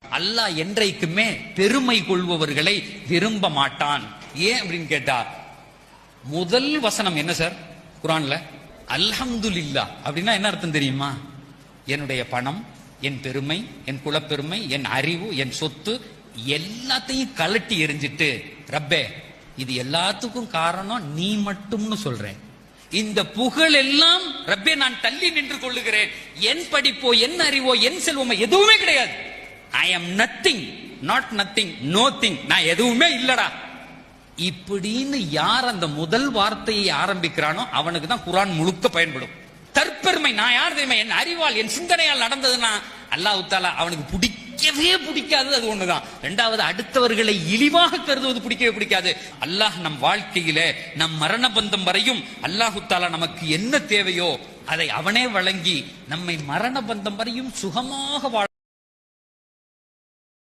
அல்லாஹ் என்றைக்குமே பெருமை கொள்பவர்களை விரும்ப மாட்டான். ஏன் அப்படின்னு கேட்டா, முதல் வசனம் என்ன சார் குர்ஆன்ல? அல்ஹம்துலில்லாஹ் அப்படின்னா என்ன அர்த்தம் தெரியுமா? என்னுடைய பணம், என் பெருமை, என் குலப்பெருமை, என் அறிவு, என் சொத்து எல்லாத்தையும் கலட்டி எரிஞ்சிட்டு, ரப்பே இது எல்லாத்துக்கும் காரணம் நீ மட்டும்னு சொல்றேன். இந்த புகழ் எல்லாம் ரப்பே நான் தள்ளி நின்று கொள்ளுகிறேன். என் படிப்போ, என் அறிவோ, என் செல்வமோ எதுவுமே கிடையாது. ஐ am nothing, not nothing, no thing. நான் எதுவுமே இல்லடா இப்படின்னு யார் அந்த முதல் வார்த்தையை ஆரம்பிக்கிறானோ அவனுக்கு தான் குர்ஆன் முழுக்க பயன்படும். தற்பெருமை, நான் யார் தெரியுமா? என் அறிவால், என் சிந்தனையால் நடந்ததுன்னா அல்லாஹ் தஆலா அவனுக்கு பிடிக்கவே பிடிக்காது. அது ஒண்ணுதான். இரண்டாவது, அடுத்தவர்களை இழிவாக கருதுவது பிடிக்கவே பிடிக்காது. அல்லாஹ் நம் வாழ்க்கையில நம் மரண பந்தம் வரையும் அல்லாஹ் தஆலா நமக்கு என்ன தேவையோ அதை அவனே வழங்கி நம்மை மரண பந்தம் வரையும் சுகமாக வாழ